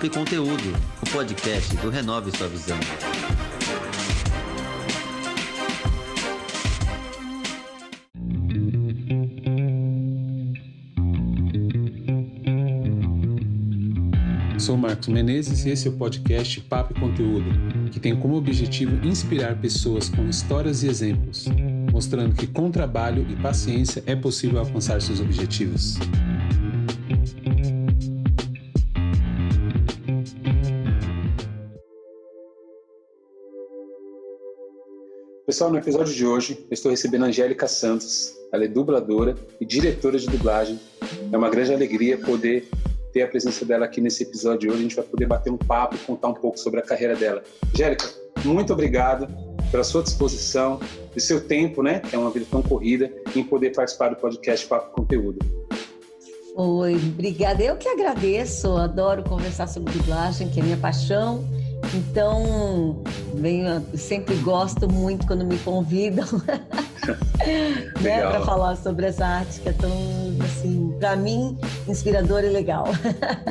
Papo e Conteúdo, o podcast do Renove Sua Visão. Sou Marcos Menezes e esse é o podcast Papo e Conteúdo, que tem como objetivo inspirar pessoas com histórias e exemplos, mostrando que com trabalho e paciência é possível alcançar seus objetivos. Pessoal, no episódio de hoje, eu estou recebendo a Angélica Santos. Ela é dubladora e diretora de dublagem. É uma grande alegria poder ter a presença dela aqui nesse episódio de hoje. A gente vai poder bater um papo e contar um pouco sobre a carreira dela. Angélica, muito obrigado pela sua disposição e seu tempo, né, que é uma vida tão corrida, em poder participar do podcast Papo e Conteúdo. Oi, obrigada. Eu que agradeço, adoro conversar sobre dublagem, que é minha paixão. Então, sempre gosto muito quando me convidam né, para falar sobre essa arte que é tão, assim, para mim, inspiradora e legal.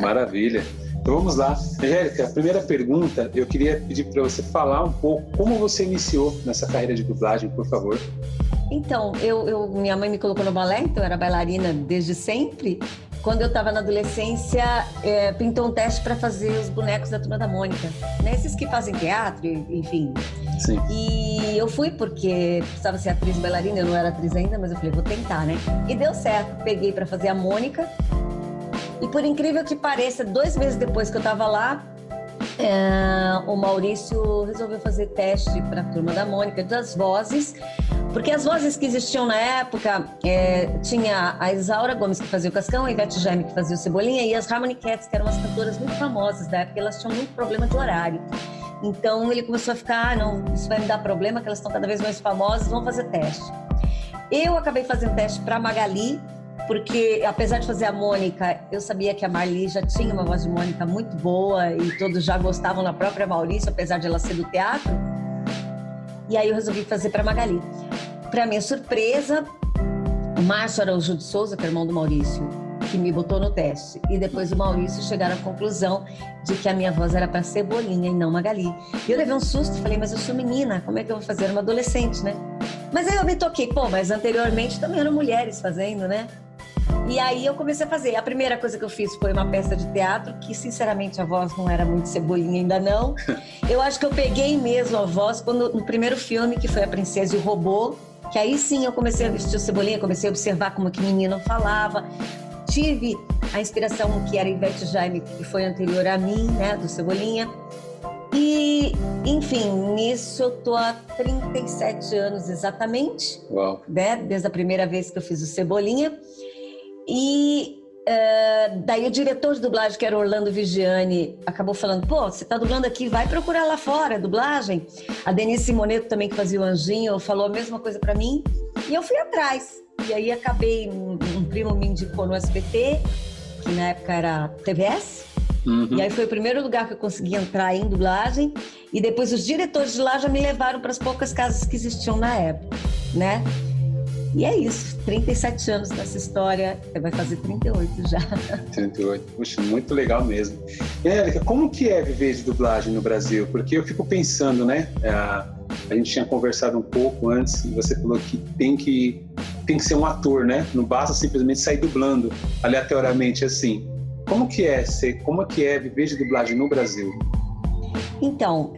Maravilha. Então vamos lá. Angélica, a primeira pergunta, eu queria pedir para você falar um pouco como você iniciou nessa carreira de dublagem, por favor. Então, minha mãe me colocou no balé, então eu era bailarina desde sempre. Quando eu estava na adolescência, pintou um teste para fazer os bonecos da Turma da Mônica, né? Esses que fazem teatro, enfim. Sim. E eu fui porque precisava ser atriz bailarina, eu não era atriz ainda, mas eu falei, vou tentar, né? E deu certo, peguei para fazer a Mônica. E por incrível que pareça, 2 meses depois que eu estava lá, o Maurício resolveu fazer teste para a Turma da Mônica das vozes, porque as vozes que existiam na época, tinha a Isaura Gomes que fazia o Cascão, a Ivete Jaime que fazia o Cebolinha e as Harmony Cats, que eram umas cantoras muito famosas da época, elas tinham muito problema de horário. Então ele começou a ficar, não, isso vai me dar problema, que elas estão cada vez mais famosas, vamos fazer teste. Eu acabei fazendo teste para Magali, porque apesar de fazer a Mônica, eu sabia que a Marli já tinha uma voz de Mônica muito boa e todos já gostavam da própria Maurício, apesar de ela ser do teatro. E aí eu resolvi fazer para Magali. Para minha surpresa, o Márcio Araújo de Souza, que é irmão do Maurício, que me botou no teste. E depois o Maurício chegaram à conclusão de que a minha voz era para Cebolinha e não Magali. E eu levei um susto, falei, mas eu sou menina, como é que eu vou fazer? Era uma adolescente, né? Mas aí eu me toquei, mas anteriormente também eram mulheres fazendo, né? E aí eu comecei a fazer. A primeira coisa que eu fiz foi uma peça de teatro, que sinceramente a voz não era muito Cebolinha ainda não. Eu acho que eu peguei mesmo a voz no primeiro filme, que foi A Princesa e o Robô, que aí sim eu comecei a vestir o Cebolinha, comecei a observar como que menino falava. Tive a inspiração que era Ivete Jaime, que foi anterior a mim, né, do Cebolinha. E, enfim, nisso eu tô há 37 anos exatamente. Uau. Né, desde a primeira vez que eu fiz o Cebolinha. E daí o diretor de dublagem, que era Orlando Vigiani, acabou falando, você tá dublando aqui, vai procurar lá fora, dublagem. A Denise Simoneto também, que fazia o Anjinho, falou a mesma coisa pra mim. E eu fui atrás. E aí acabei, um primo me indicou no SBT, que na época era TVS. Uhum. E aí foi o primeiro lugar que eu consegui entrar em dublagem. E depois os diretores de lá já me levaram para as poucas casas que existiam na época, né? E é isso, 37 anos dessa história, vai fazer 38 já. 38, puxa, muito legal mesmo. E Angélica, como que é viver de dublagem no Brasil? Porque eu fico pensando, né, a gente tinha conversado um pouco antes, e você falou que tem que ser um ator, né? Não basta simplesmente sair dublando aleatoriamente assim. Como que é viver de dublagem no Brasil? Então,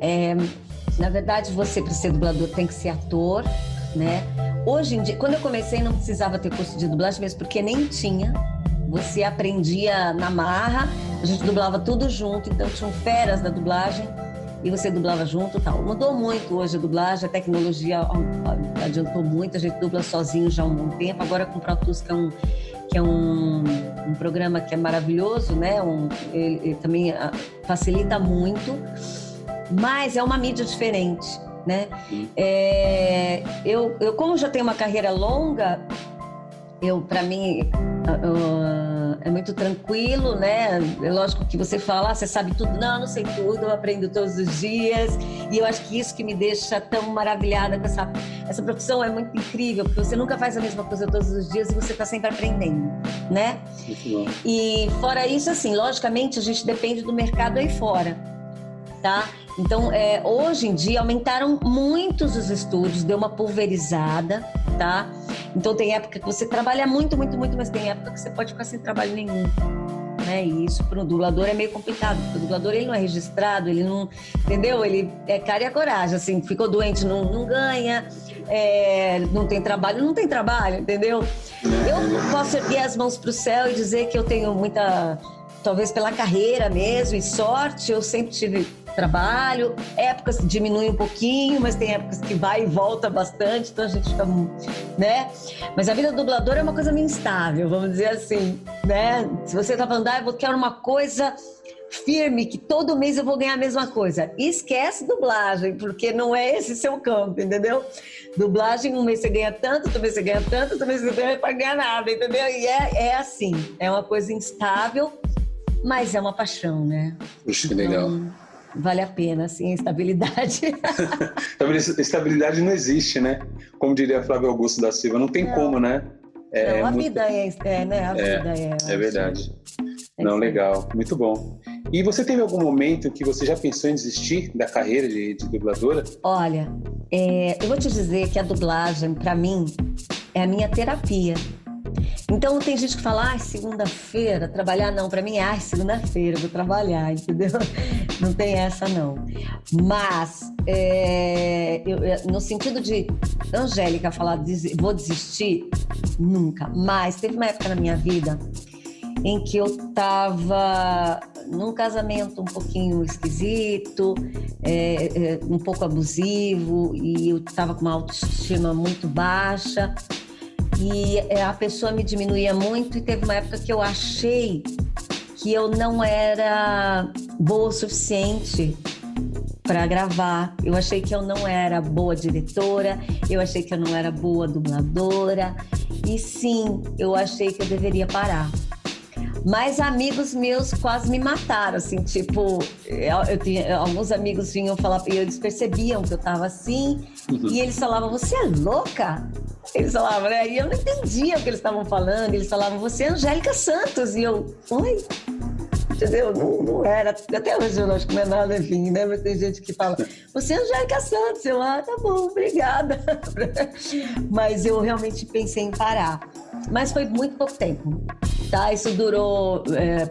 na verdade, você para ser dublador tem que ser ator, né? Hoje em dia, quando eu comecei, não precisava ter curso de dublagem mesmo, porque nem tinha. Você aprendia na marra, a gente dublava tudo junto, então tinham feras da dublagem e você dublava junto e tal. Mudou muito hoje a dublagem, a tecnologia adiantou muito, a gente dubla sozinho já há um bom tempo. Agora com o Pro Tools, que é um programa que é maravilhoso, né? Ele também facilita muito, mas é uma mídia diferente. Né? Eu como já tenho uma carreira longa, para mim é muito tranquilo, né? É lógico que você fala, você sabe tudo. Não, não sei tudo, eu aprendo todos os dias. E eu acho que isso que me deixa tão maravilhada com essa profissão. É muito incrível, porque você nunca faz a mesma coisa todos os dias e você está sempre aprendendo, né? Muito bom. E fora isso, assim, logicamente a gente depende do mercado aí fora, tá? Então, hoje em dia aumentaram muitos os estúdios, deu uma pulverizada, tá? Então tem época que você trabalha muito, mas tem época que você pode ficar sem trabalho nenhum, né? E isso para o dublador é meio complicado, porque o dublador ele não é registrado, ele não, entendeu? Ele é cara e a coragem, assim, ficou doente, não ganha, não tem trabalho, entendeu? Eu posso erguer as mãos para o céu e dizer que eu tenho muita, talvez pela carreira mesmo, e sorte, eu sempre tive trabalho, épocas que diminui um pouquinho, mas tem épocas que vai e volta bastante, então a gente fica, né? Mas a vida do dublador é uma coisa meio instável, vamos dizer assim, né? Se você tá falando, eu quero uma coisa firme, que todo mês eu vou ganhar a mesma coisa, esquece dublagem, porque não é esse seu campo, entendeu? Dublagem, um mês você ganha tanto, outro mês você ganha tanto, outro mês você ganha para ganhar nada, entendeu? E é assim, é uma coisa instável, mas é uma paixão, né? Puxa, que legal. Vale a pena, assim, a estabilidade. Estabilidade não existe, né? Como diria Flávio Augusto da Silva, não tem como, né? Não, a vida né? A vida é verdade. Não, legal, muito bom. E você teve algum momento que você já pensou em desistir da carreira de dubladora? Olha, eu vou te dizer que a dublagem, para mim, é a minha terapia. Então tem gente que fala, segunda-feira, trabalhar não, para mim segunda-feira, vou trabalhar, entendeu? Não tem essa não. Mas, no sentido de Angélica falar, vou desistir, nunca. Mas teve uma época na minha vida em que eu estava num casamento um pouquinho esquisito, um pouco abusivo, e eu estava com uma autoestima muito baixa. E a pessoa me diminuía muito, e teve uma época que eu achei que eu não era boa o suficiente para gravar. Eu achei que eu não era boa diretora, eu achei que eu não era boa dubladora, e sim, eu achei que eu deveria parar. Mas amigos meus quase me mataram, assim, tipo, alguns amigos vinham falar, e eles percebiam que eu tava assim, e eles falavam, você é louca? Eles falavam, né? E eu não entendia o que eles estavam falando, eles falavam, você é Angélica Santos, e eu, oi? Entendeu? Não era, até hoje eu acho que não é nada assim, né? Mas tem gente que fala, você é Angélica Santos, eu, tá bom, obrigada. Mas eu realmente pensei em parar. Mas foi muito pouco tempo, tá? Isso durou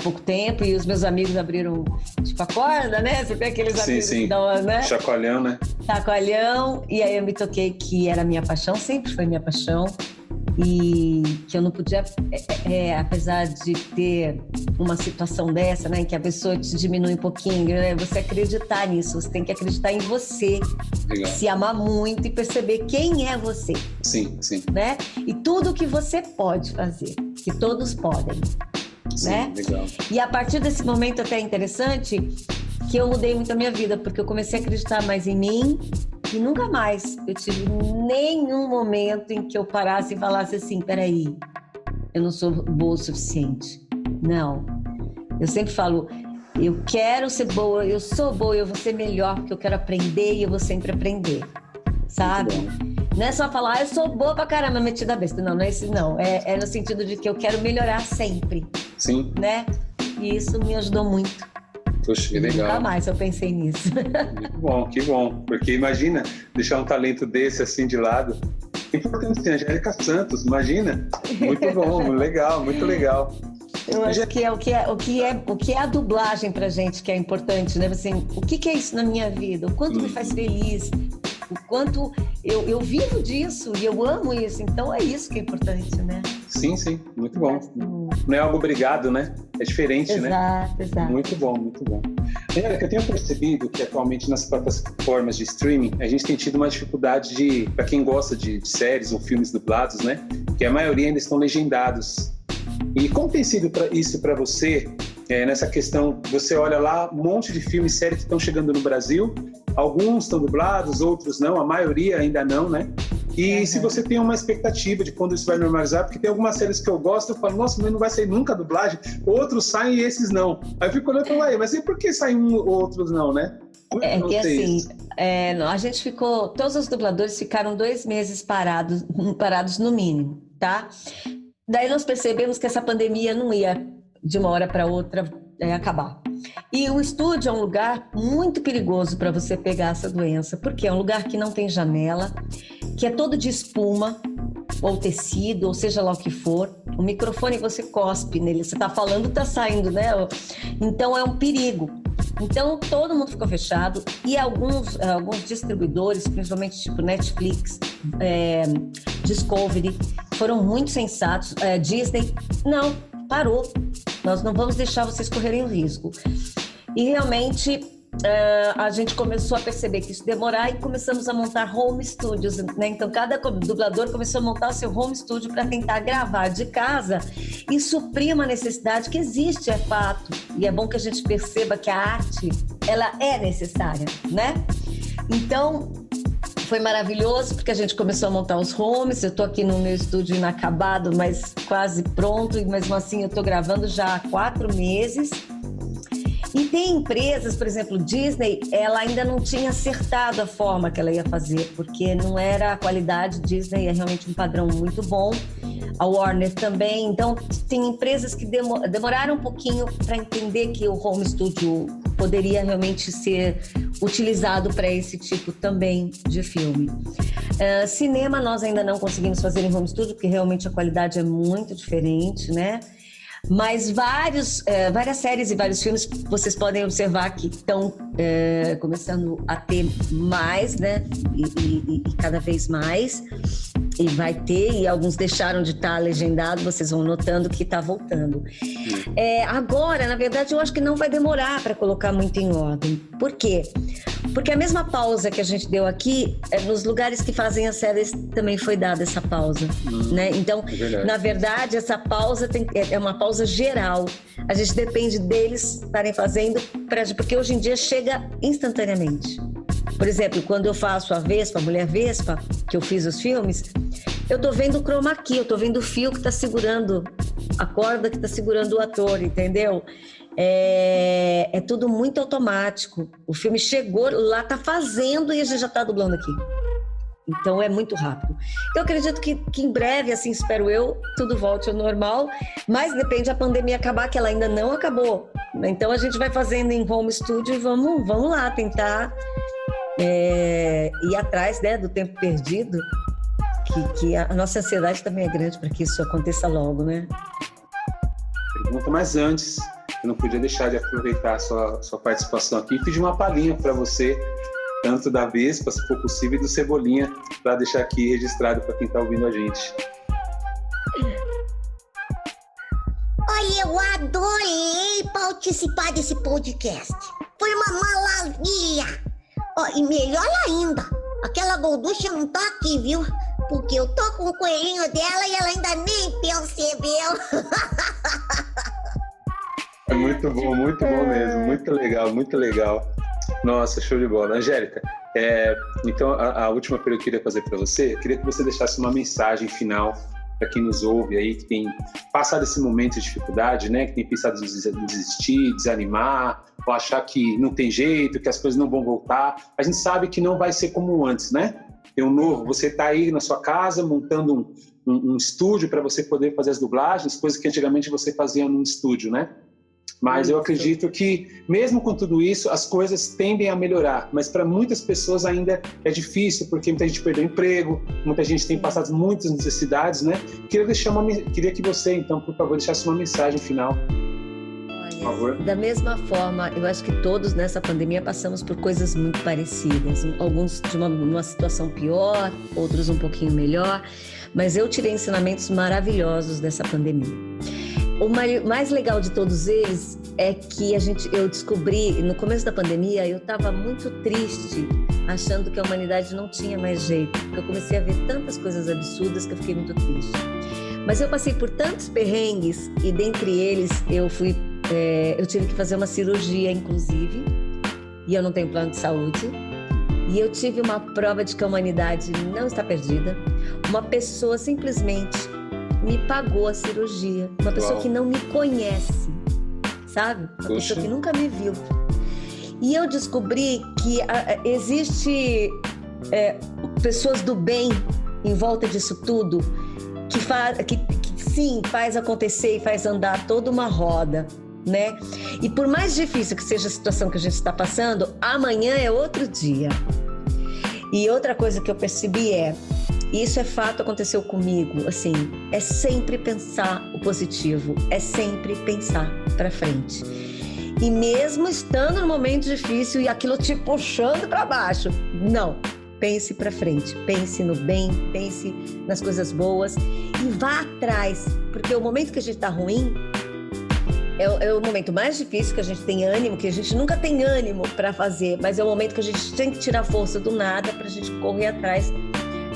pouco tempo, e os meus amigos abriram, tipo, a corda, né? Você tem aqueles amigos que dão, né? Chacoalhão, né? Chacoalhão, e aí eu me toquei que era minha paixão, sempre foi minha paixão, e que eu não podia, apesar de ter uma situação dessa, né, em que a pessoa te diminui um pouquinho, né, você acreditar nisso, você tem que acreditar em você. Legal. Se amar muito e perceber quem é você. Sim. Né? E tudo que você pode fazer, que todos podem. Sim, né? Legal. E a partir desse momento até é interessante que eu mudei muito a minha vida, porque eu comecei a acreditar mais em mim. E nunca mais eu tive nenhum momento em que eu parasse e falasse assim, peraí, eu não sou boa o suficiente. Não. Eu sempre falo, eu quero ser boa, eu sou boa, eu vou ser melhor, porque eu quero aprender e eu vou sempre aprender. Sabe? Não é só falar, eu sou boa pra caramba, metida besta. Não, não é isso não. É no sentido de que eu quero melhorar sempre. Sim. Né? E isso me ajudou muito. Poxa, que legal. Nunca mais eu pensei nisso. Muito bom, que bom. Porque imagina deixar um talento desse assim de lado. Importante, assim, Angélica Santos, imagina. Muito bom, legal, muito legal. Eu acho que o que é a dublagem pra gente que é importante, né? Assim, o que é isso na minha vida? O quanto me faz feliz? O quanto eu vivo disso e eu amo isso. Então é isso que é importante, né? Sim, muito bom. Não é algo obrigado, né? É diferente, né? Exato. Muito bom. Angélica, eu tenho percebido que atualmente nas plataformas de streaming a gente tem tido uma dificuldade para quem gosta de séries ou filmes dublados, né? Que a maioria ainda estão legendados. E como tem sido isso para você, nessa questão, você olha lá um monte de filmes e séries que estão chegando no Brasil, alguns estão dublados, outros não, a maioria ainda não, né? E se você tem uma expectativa de quando isso vai normalizar, porque tem algumas séries que eu gosto, eu falo, nossa, mas não vai sair nunca a dublagem, outros saem e esses não. Aí eu fico olhando e falo, ué, mas e por que saem outros não, né? Que assim, a gente ficou, todos os dubladores ficaram 2 meses parados no mínimo, tá? Daí nós percebemos que essa pandemia não ia de uma hora para outra acabar. E o estúdio é um lugar muito perigoso para você pegar essa doença, porque é um lugar que não tem janela, que é todo de espuma, ou tecido, ou seja lá o que for. O microfone você cospe nele, você está falando, está saindo, né? Então é um perigo. Então todo mundo ficou fechado e alguns distribuidores, principalmente tipo Netflix, Discovery, foram muito sensatos. Disney, não, parou. Nós não vamos deixar vocês correrem o risco. E realmente a gente começou a perceber que isso demorar e começamos a montar home studios, né? Então cada dublador começou a montar o seu home studio para tentar gravar de casa e suprir uma necessidade que existe, é fato. E é bom que a gente perceba que a arte, ela é necessária, né? Então foi maravilhoso porque a gente começou a montar os homes. Eu estou aqui no meu estúdio inacabado, mas quase pronto, e mesmo assim eu estou gravando já há 4 meses. E tem empresas, por exemplo, Disney, ela ainda não tinha acertado a forma que ela ia fazer, porque não era a qualidade. Disney é realmente um padrão muito bom, a Warner também. Então, tem empresas que demoraram um pouquinho para entender que o home studio poderia realmente ser utilizado para esse tipo também de filme. Cinema nós ainda não conseguimos fazer em home studio, porque realmente a qualidade é muito diferente, né? Mas várias séries e vários filmes vocês podem observar que estão começando a ter mais, né? E cada vez mais. E vai ter, e alguns deixaram de estar legendado, vocês vão notando que está voltando. Agora, na verdade, eu acho que não vai demorar para colocar muito em ordem. Por quê? Porque a mesma pausa que a gente deu aqui, nos lugares que fazem as séries também foi dada essa pausa, né? Então, na verdade, essa pausa é uma pausa geral. A gente depende deles estarem fazendo, porque hoje em dia chega instantaneamente. Por exemplo, quando eu faço a Vespa, a Mulher Vespa, que eu fiz os filmes, eu tô vendo o chroma key, eu tô vendo o fio que tá segurando, a corda que tá segurando o ator, entendeu? É tudo muito automático. O filme chegou, lá tá fazendo e a gente já tá dublando aqui. Então é muito rápido. Eu acredito que em breve, assim, espero eu, tudo volte ao normal, mas depende da pandemia acabar, que ela ainda não acabou. Então a gente vai fazendo em home studio e vamos lá tentar ir atrás, né, do tempo perdido, que a nossa ansiedade também é grande para que isso aconteça logo, né? Pergunta, mas antes, eu não podia deixar de aproveitar a sua participação aqui e pedir uma palhinha para você, tanto da Vespa, se for possível, e do Cebolinha, para deixar aqui registrado para quem está ouvindo a gente. Olha, eu adorei participar desse podcast. Foi uma maravilha. E melhor ainda, aquela gorducha não tá aqui, viu? Porque eu tô com o coelhinho dela e ela ainda nem percebeu. É muito bom mesmo. Muito legal. Nossa, show de bola. Angélica, então a última pergunta que eu queria fazer para você, eu queria que você deixasse uma mensagem final para quem nos ouve aí, que tem passado esse momento de dificuldade, né? Que tem pensado em desistir, desanimar, ou achar que não tem jeito, que as coisas não vão voltar. A gente sabe que não vai ser como antes, né? Tem um novo, você está aí na sua casa montando um estúdio para você poder fazer as dublagens, coisas que antigamente você fazia num estúdio, né? Mas eu acredito que, mesmo com tudo isso, as coisas tendem a melhorar. Mas para muitas pessoas ainda é difícil, porque muita gente perdeu emprego, muita gente tem passado muitas necessidades, né? Queria que você, então, por favor, deixasse uma mensagem final. Por favor. Da mesma forma, eu acho que todos nessa pandemia passamos por coisas muito parecidas. Alguns de uma situação pior, outros um pouquinho melhor. Mas eu tirei ensinamentos maravilhosos dessa pandemia. O mais legal de todos eles é que eu descobri, no começo da pandemia, eu estava muito triste, achando que a humanidade não tinha mais jeito, porque eu comecei a ver tantas coisas absurdas que eu fiquei muito triste. Mas eu passei por tantos perrengues e dentre eles eu tive que fazer uma cirurgia, inclusive, e eu não tenho plano de saúde. E eu tive uma prova de que a humanidade não está perdida. Uma pessoa simplesmente me pagou a cirurgia. Uma pessoa que não me conhece, sabe? Uma pessoa que nunca me viu. E eu descobri que existe pessoas do bem em volta disso tudo, que sim, faz acontecer e faz andar toda uma roda, né? E por mais difícil que seja a situação que a gente está passando, amanhã é outro dia. E outra coisa que eu percebi isso é fato, aconteceu comigo, assim, é sempre pensar o positivo, é sempre pensar para frente. E mesmo estando num momento difícil e aquilo te puxando para baixo, não, pense para frente, pense no bem, pense nas coisas boas e vá atrás, porque o momento que a gente tá ruim é o momento mais difícil, que a gente tem ânimo, que a gente nunca tem ânimo para fazer, mas é o momento que a gente tem que tirar força do nada pra gente correr atrás,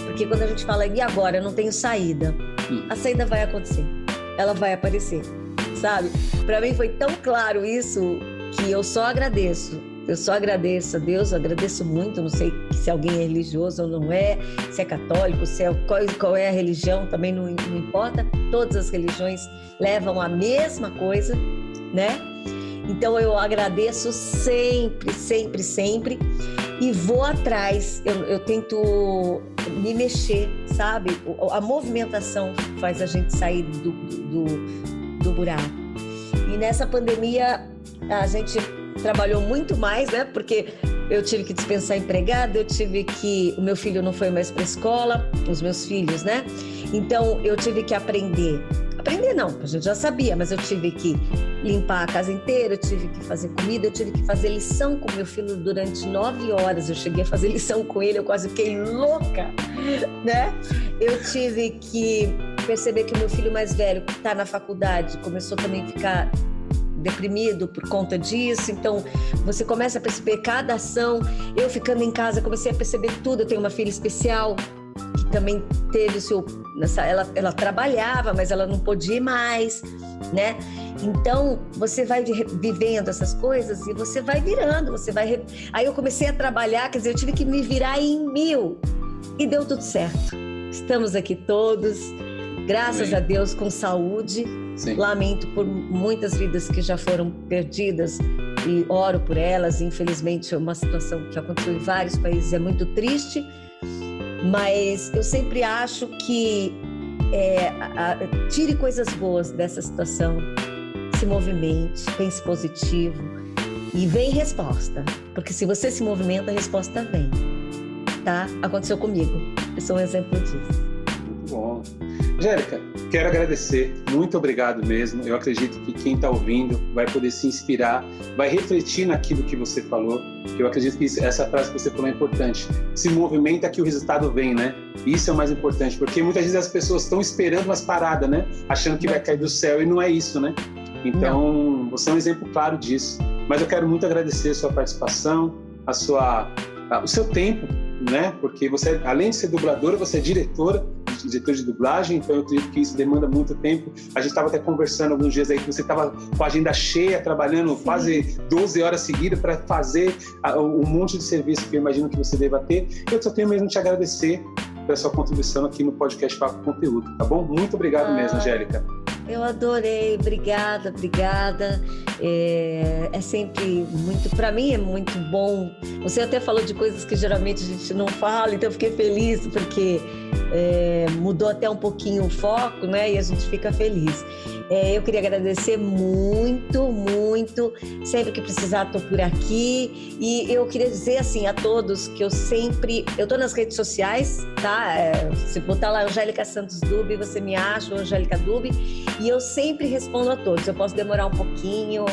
porque quando a gente fala, e agora, eu não tenho saída, a saída vai acontecer, ela vai aparecer, sabe? Para mim foi tão claro isso que eu só agradeço a Deus, agradeço muito, não sei se alguém é religioso ou não é, se é católico, qual é a religião, também não importa, todas as religiões levam a mesma coisa, né? Então eu agradeço sempre, sempre, sempre e vou atrás, eu tento me mexer, sabe? A movimentação faz a gente sair do buraco. E nessa pandemia a gente trabalhou muito mais, né? Porque eu tive que dispensar empregada, o meu filho não foi mais para a escola, os meus filhos, né? Então eu tive que aprender não, a gente já sabia, mas eu tive que limpar a casa inteira, eu tive que fazer comida, eu tive que fazer lição com meu filho durante 9 horas, eu cheguei a fazer lição com ele, eu quase fiquei louca, né? Eu tive que perceber que o meu filho mais velho, que está na faculdade, começou também a ficar deprimido por conta disso, então você começa a perceber cada ação. Eu ficando em casa comecei a perceber tudo. Eu tenho uma filha especial que também teve ela trabalhava, mas ela não podia ir mais, né? Então você vai vivendo essas coisas e você vai virando, aí eu comecei a trabalhar, quer dizer, eu tive que me virar em 1000 e deu tudo certo. Estamos aqui todos, graças a Deus, com saúde. Sim. Lamento por muitas vidas que já foram perdidas e oro por elas. Infelizmente, é uma situação que aconteceu em vários países, é muito triste, mas eu sempre acho que tire coisas boas dessa situação, se movimente, pense positivo e vem resposta, porque se você se movimenta, a resposta vem, tá? Aconteceu comigo, eu sou um exemplo disso. Muito bom. Angélica, quero agradecer, muito obrigado mesmo. Eu acredito que quem está ouvindo vai poder se inspirar, vai refletir naquilo que você falou. Eu acredito que essa frase que você falou é importante. Se movimenta que o resultado vem, né? Isso é o mais importante, porque muitas vezes as pessoas estão esperando umas paradas, né? Achando que vai cair do céu e não é isso, né? Então, você é um exemplo claro disso. Mas eu quero muito agradecer a sua participação, o seu tempo, né? Porque você, além de ser dubladora, você é diretor de dublagem, então eu acredito que isso demanda muito tempo. A gente estava até conversando alguns dias aí que você estava com a agenda cheia, trabalhando quase 12 horas seguidas para fazer um monte de serviço que eu imagino que você deva ter. Eu só tenho mesmo te agradecer pela sua contribuição aqui no podcast Papo Conteúdo, tá bom? Muito obrigado mesmo, Angélica. Eu adorei, obrigada. É sempre muito, para mim é muito bom. Você até falou de coisas que geralmente a gente não fala, então eu fiquei feliz porque mudou até um pouquinho o foco, né? E a gente fica feliz. Eu queria agradecer muito. Sempre que precisar, estou por aqui. E eu queria dizer assim a todos que eu tô nas redes sociais, tá? Se botar lá Angélica Santos Dub, você me acha, Angélica Dub. E eu sempre respondo a todos. Eu posso demorar um pouquinho,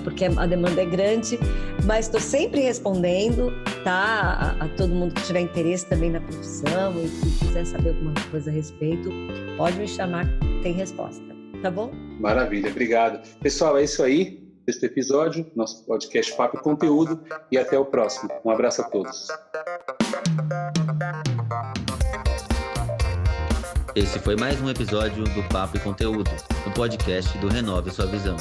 porque a demanda é grande, mas estou sempre respondendo, tá? A todo mundo que tiver interesse também na profissão e que quiser saber alguma coisa a respeito, pode me chamar, tem resposta, tá bom? Maravilha, obrigado. Pessoal, é isso aí, este episódio, nosso podcast Papo e Conteúdo, e até o próximo. Um abraço a todos. Esse foi mais um episódio do Papo e Conteúdo, o podcast do Renove Sua Visão.